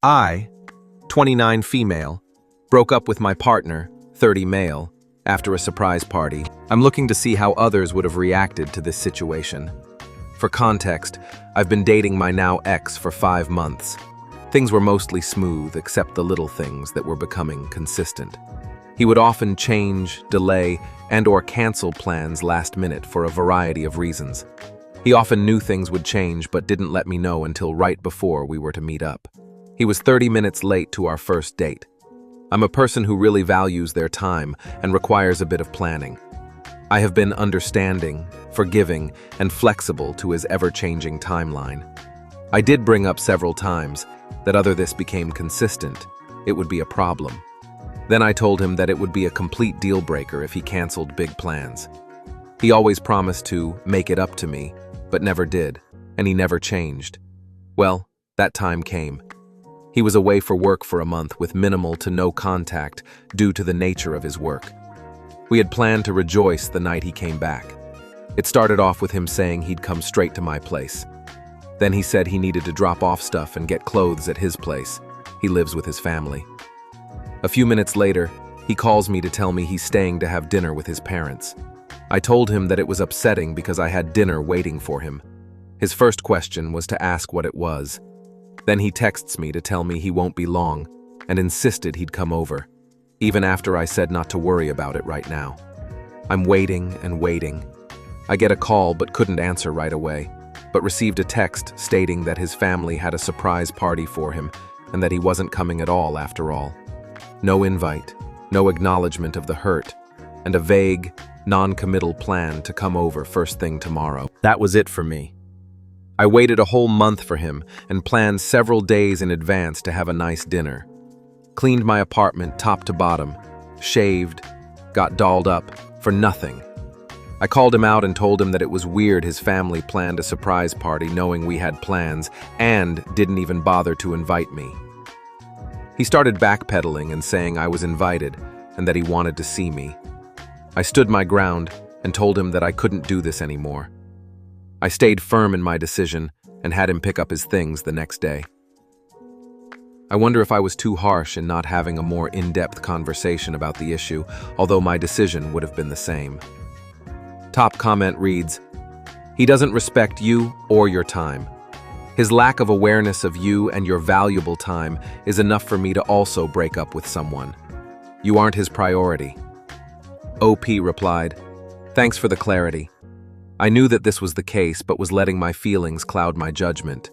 I, 29 female, broke up with my partner, 30 male, after a surprise party. I'm looking to see how others would have reacted to this situation. For context, I've been dating my now ex for 5 months. Things were mostly smooth except the little things that were becoming consistent. He would often change, delay, and/or cancel plans last minute for a variety of reasons. He often knew things would change but didn't let me know until right before we were to meet up. He was 30 minutes late to our first date. I'm a person who really values their time and requires a bit of planning. I have been understanding, forgiving, and flexible to his ever-changing timeline. I did bring up several times that other this became consistent, it would be a problem. Then I told him that it would be a complete deal breaker if he canceled big plans. He always promised to make it up to me, but never did, and he never changed. Well, that time came. He was away for work for a month with minimal to no contact due to the nature of his work. We had planned to rejoice the night he came back. It started off with him saying he'd come straight to my place. Then he said he needed to drop off stuff and get clothes at his place. He lives with his family. A few minutes later, he calls me to tell me he's staying to have dinner with his parents. I told him that it was upsetting because I had dinner waiting for him. His first question was to ask what it was. Then he texts me to tell me he won't be long and insisted he'd come over, even after I said not to worry about it right now. I'm waiting and waiting. I get a call but couldn't answer right away, but received a text stating that his family had a surprise party for him and that he wasn't coming at all after all. No invite, no acknowledgement of the hurt, and a vague, non-committal plan to come over first thing tomorrow. That was it for me. I waited a whole month for him and planned several days in advance to have a nice dinner. Cleaned my apartment top to bottom, shaved, got dolled up, for nothing. I called him out and told him that it was weird his family planned a surprise party knowing we had plans and didn't even bother to invite me. He started backpedaling and saying I was invited and that he wanted to see me. I stood my ground and told him that I couldn't do this anymore. I stayed firm in my decision and had him pick up his things the next day. I wonder if I was too harsh in not having a more in-depth conversation about the issue, although my decision would have been the same. Top comment reads, "He doesn't respect you or your time. His lack of awareness of you and your valuable time is enough for me to also break up with someone. You aren't his priority." OP replied, "Thanks for the clarity. I knew that this was the case but was letting my feelings cloud my judgment.